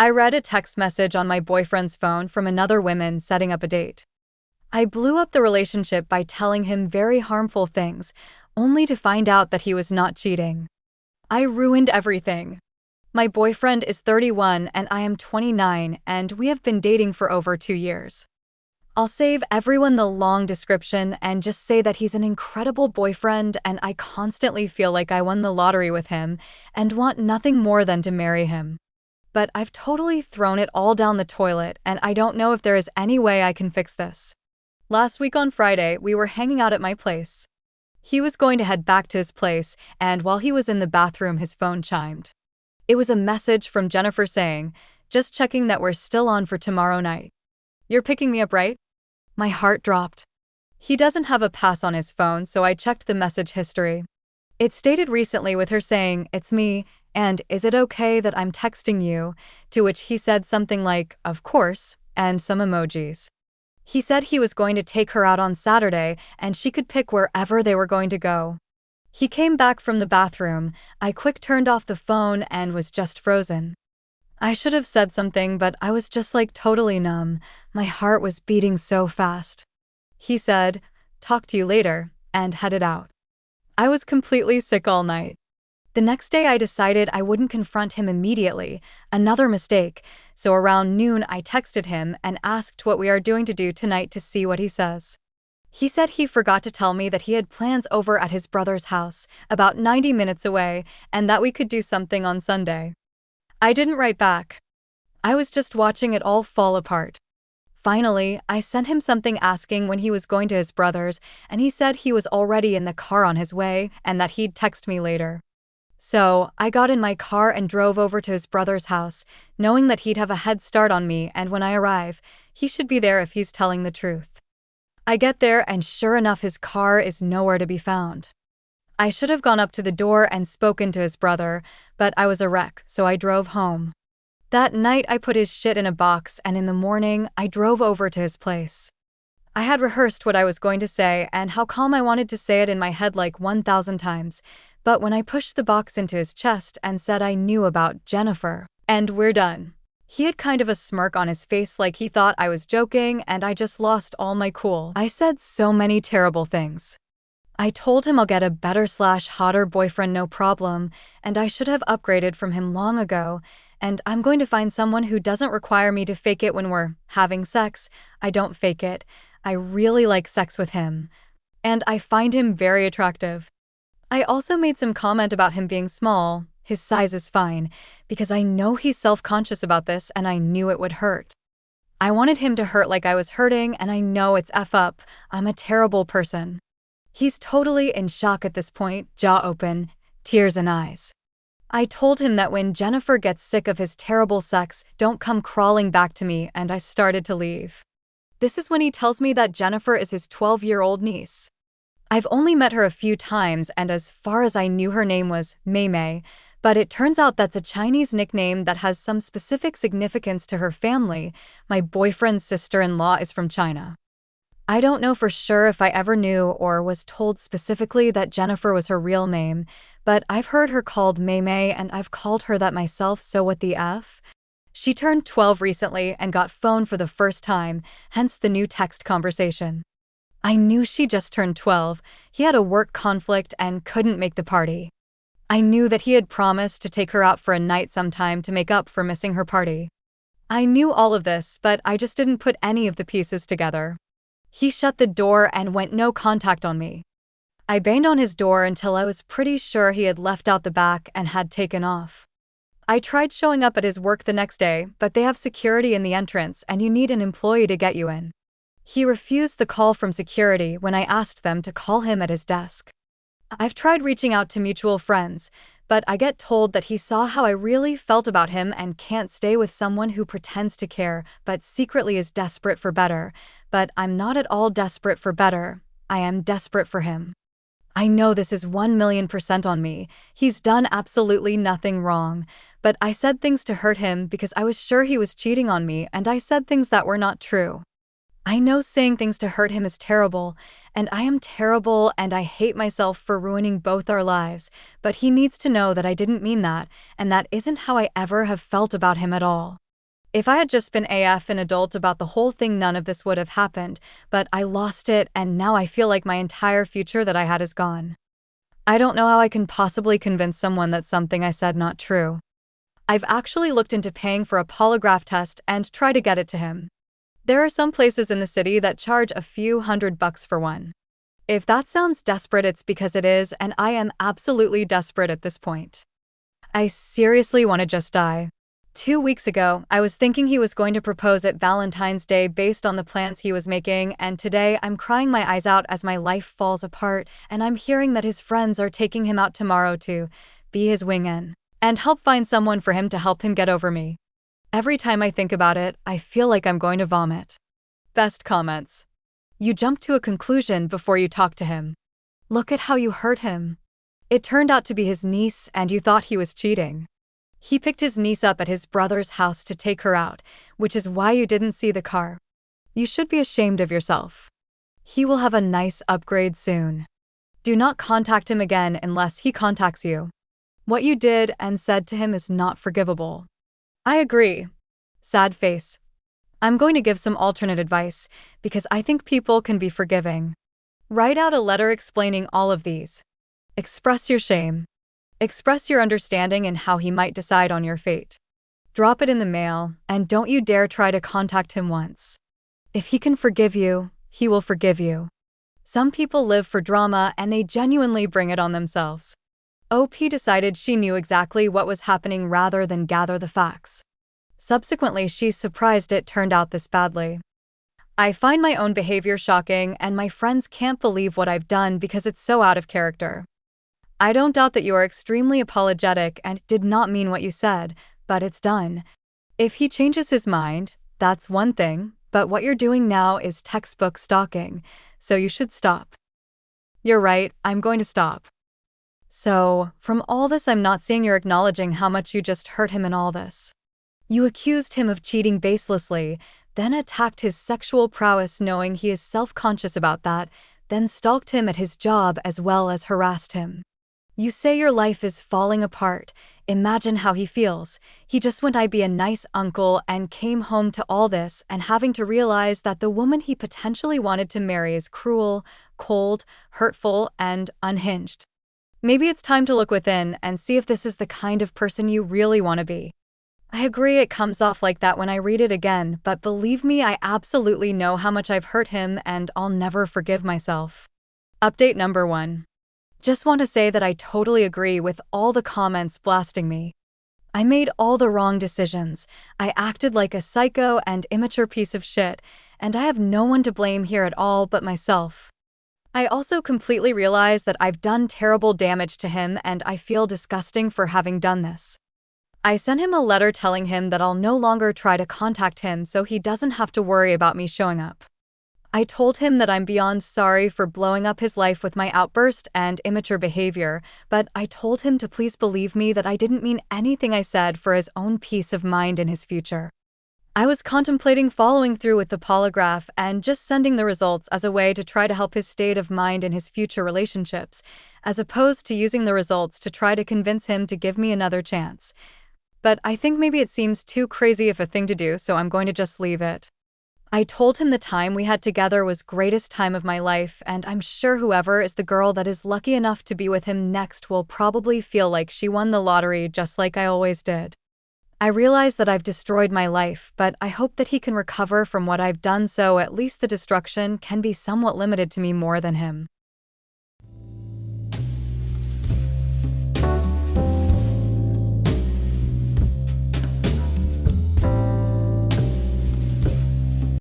I read a text message on my boyfriend's phone from another woman setting up a date. I blew up the relationship by telling him very harmful things, only to find out that he was not cheating. I ruined everything. My boyfriend is 31 and I am 29, and we have been dating for over 2 years. I'll save everyone the long description and just say that he's an incredible boyfriend, and I constantly feel like I won the lottery with him and want nothing more than to marry him. But I've totally thrown it all down the toilet, and I don't know if there is any way I can fix this. Last week on Friday, we were hanging out at my place. He was going to head back to his place, and while he was in the bathroom, his phone chimed. It was a message from Jennifer saying, "Just checking that we're still on for tomorrow night. You're picking me up, right?" My heart dropped. He doesn't have a pass on his phone, so I checked the message history. It stated recently with her saying, "It's me, and is it okay that I'm texting you?" To which he said something like, "Of course," and some emojis. He said he was going to take her out on Saturday and she could pick wherever they were going to go. He came back from the bathroom. I quick turned off the phone and was just frozen. I should have said something, but I was just like totally numb. My heart was beating so fast. He said, "Talk to you later," and headed out. I was completely sick all night. The next day I decided I wouldn't confront him immediately, another mistake, so around noon I texted him and asked what we are doing to do tonight to see what he says. He said he forgot to tell me that he had plans over at his brother's house, about 90 minutes away, and that we could do something on Sunday. I didn't write back. I was just watching it all fall apart. Finally, I sent him something asking when he was going to his brother's, and he said he was already in the car on his way and that he'd text me later. So, I got in my car and drove over to his brother's house, knowing that he'd have a head start on me, and when I arrive, he should be there if he's telling the truth. I get there and sure enough his car is nowhere to be found. I should have gone up to the door and spoken to his brother, but I was a wreck, so I drove home. That night I put his shit in a box, and in the morning I drove over to his place. I had rehearsed what I was going to say and how calm I wanted to say it in my head like 1,000 times, but when I pushed the box into his chest and said I knew about Jennifer, and we're done, he had kind of a smirk on his face like he thought I was joking, and I just lost all my cool. I said so many terrible things. I told him I'll get a better/hotter boyfriend no problem, and I should have upgraded from him long ago, and I'm going to find someone who doesn't require me to fake it when we're having sex. I don't fake it. I really like sex with him. And I find him very attractive. I also made some comment about him being small. His size is fine, because I know he's self-conscious about this and I knew it would hurt. I wanted him to hurt like I was hurting, and I know it's F up. I'm a terrible person. He's totally in shock at this point, jaw open, tears in eyes. I told him that when Jennifer gets sick of his terrible sex, don't come crawling back to me, and I started to leave. This is when he tells me that Jennifer is his 12-year-old niece. I've only met her a few times, and as far as I knew her name was Mei Mei, but it turns out that's a Chinese nickname that has some specific significance to her family. My boyfriend's sister-in-law is from China. I don't know for sure if I ever knew or was told specifically that Jennifer was her real name, but I've heard her called Mei Mei and I've called her that myself, so what the F? She turned 12 recently and got phone for the first time, hence the new text conversation. I knew she just turned 12, he had a work conflict and couldn't make the party. I knew that he had promised to take her out for a night sometime to make up for missing her party. I knew all of this, but I just didn't put any of the pieces together. He shut the door and went no contact on me. I banged on his door until I was pretty sure he had left out the back and had taken off. I tried showing up at his work the next day, but they have security in the entrance and you need an employee to get you in. He refused the call from security when I asked them to call him at his desk. I've tried reaching out to mutual friends, but I get told that he saw how I really felt about him and can't stay with someone who pretends to care but secretly is desperate for better. But I'm not at all desperate for better. I am desperate for him. I know this is 1,000,000% on me. He's done absolutely nothing wrong. But I said things to hurt him because I was sure he was cheating on me, and I said things that were not true. I know saying things to hurt him is terrible, and I am terrible, and I hate myself for ruining both our lives, but he needs to know that I didn't mean that, and that isn't how I ever have felt about him at all. If I had just been AF an adult about the whole thing, none of this would have happened, but I lost it and now I feel like my entire future that I had is gone. I don't know how I can possibly convince someone that something I said not true. I've actually looked into paying for a polygraph test and try to get it to him. There are some places in the city that charge a few $100 for one. If that sounds desperate, it's because it is, and I am absolutely desperate at this point. I seriously want to just die. 2 weeks ago, I was thinking he was going to propose at Valentine's Day based on the plans he was making, and today I'm crying my eyes out as my life falls apart, and I'm hearing that his friends are taking him out tomorrow to be his wingman and help find someone for him to help him get over me. Every time I think about it, I feel like I'm going to vomit. Best comments. You jumped to a conclusion before you talked to him. Look at how you hurt him. It turned out to be his niece and you thought he was cheating. He picked his niece up at his brother's house to take her out, which is why you didn't see the car. You should be ashamed of yourself. He will have a nice upgrade soon. Do not contact him again unless he contacts you. What you did and said to him is not forgivable. I agree. Sad face. I'm going to give some alternate advice, because I think people can be forgiving. Write out a letter explaining all of these. Express your shame. Express your understanding and how he might decide on your fate. Drop it in the mail, and don't you dare try to contact him once. If he can forgive you, he will forgive you. Some people live for drama and they genuinely bring it on themselves. OP decided she knew exactly what was happening rather than gather the facts. Subsequently, she's surprised it turned out this badly. I find my own behavior shocking, and my friends can't believe what I've done because it's so out of character. I don't doubt that you are extremely apologetic and did not mean what you said, but it's done. If he changes his mind, that's one thing, but what you're doing now is textbook stalking, so you should stop. You're right, I'm going to stop. So, from all this, I'm not seeing you're acknowledging how much you just hurt him in all this. You accused him of cheating baselessly, then attacked his sexual prowess knowing he is self-conscious about that, then stalked him at his job as well as harassed him. You say your life is falling apart. Imagine how he feels. He just went be a nice uncle and came home to all this and having to realize that the woman he potentially wanted to marry is cruel, cold, hurtful, and unhinged. Maybe it's time to look within and see if this is the kind of person you really want to be. I agree it comes off like that when I read it again, but believe me, I absolutely know how much I've hurt him and I'll never forgive myself. Update number 1. Just want to say that I totally agree with all the comments blasting me. I made all the wrong decisions. I acted like a psycho and immature piece of shit, and I have no one to blame here at all but myself. I also completely realize that I've done terrible damage to him and I feel disgusting for having done this. I sent him a letter telling him that I'll no longer try to contact him so he doesn't have to worry about me showing up. I told him that I'm beyond sorry for blowing up his life with my outburst and immature behavior, but I told him to please believe me that I didn't mean anything I said for his own peace of mind in his future. I was contemplating following through with the polygraph and just sending the results as a way to try to help his state of mind in his future relationships, as opposed to using the results to try to convince him to give me another chance. But I think maybe it seems too crazy of a thing to do, so I'm going to just leave it. I told him the time we had together was greatest time of my life, and I'm sure whoever is the girl that is lucky enough to be with him next will probably feel like she won the lottery just like I always did. I realize that I've destroyed my life, but I hope that he can recover from what I've done so at least the destruction can be somewhat limited to me more than him.